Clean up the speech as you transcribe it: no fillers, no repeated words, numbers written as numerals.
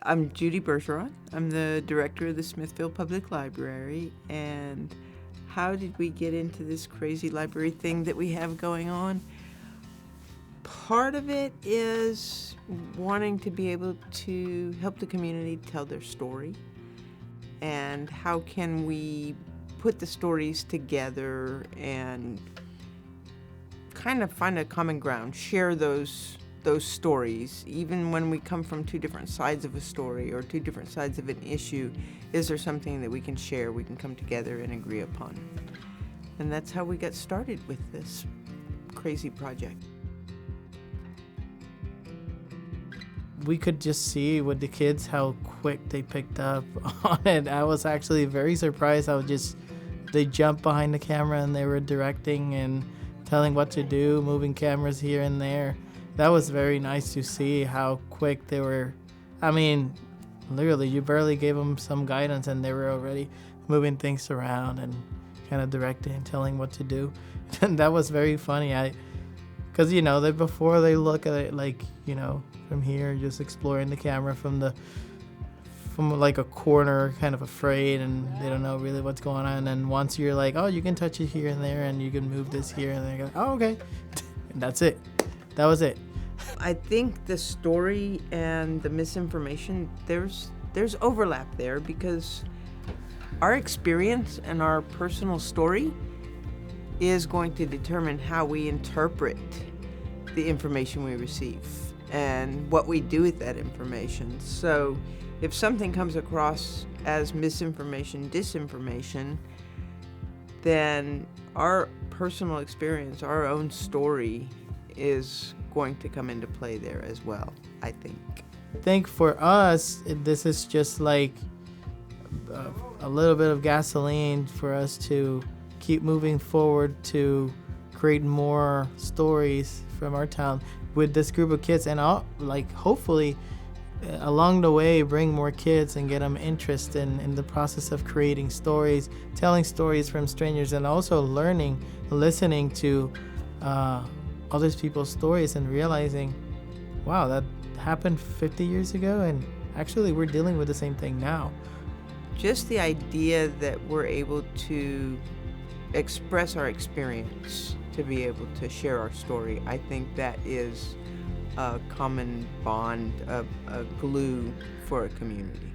I'm Judy Bergeron. I'm the director of the Smithville Public Library. And how did we get into this crazy library thing that we have going on? Part of it is wanting to be able to help the community tell their story. And how can we put the stories together and kind of find a common ground, share those stories, even when we come from two different sides of a story or two different sides of an issue. Is there something that we can share, we can come together and agree upon? And that's how we got started with this crazy project. We could just see with the kids how quick they picked up on it. I was actually very surprised how they jumped behind the camera and they were directing and telling what to do, moving cameras here and there. That was very nice to see how quick they were. I mean, literally, you barely gave them some guidance and they were already moving things around and kind of directing and telling what to do. And that was very funny. Because, before they look at it like, from here, just exploring the camera from like a corner, kind of afraid, and they don't know really what's going on. And once you're like, oh, you can touch it here and there, and you can move this here, and they go, oh, okay. And that's it. That was it. I think the story and the misinformation, there's overlap there, because our experience and our personal story is going to determine how we interpret the information we receive and what we do with that information. So if something comes across as misinformation, disinformation, then our personal experience, our own story, is going to come into play there as well, I think. I think for us, this is just like a little bit of gasoline for us to keep moving forward to create more stories from our town with this group of kids, and hopefully along the way bring more kids and get them interested in the process of creating stories, telling stories from strangers, and also listening to other people's stories and realizing, wow, that happened 50 years ago, and actually we're dealing with the same thing now. Just the idea that we're able to express our experience, to be able to share our story, I think that is a common bond, a glue for a community.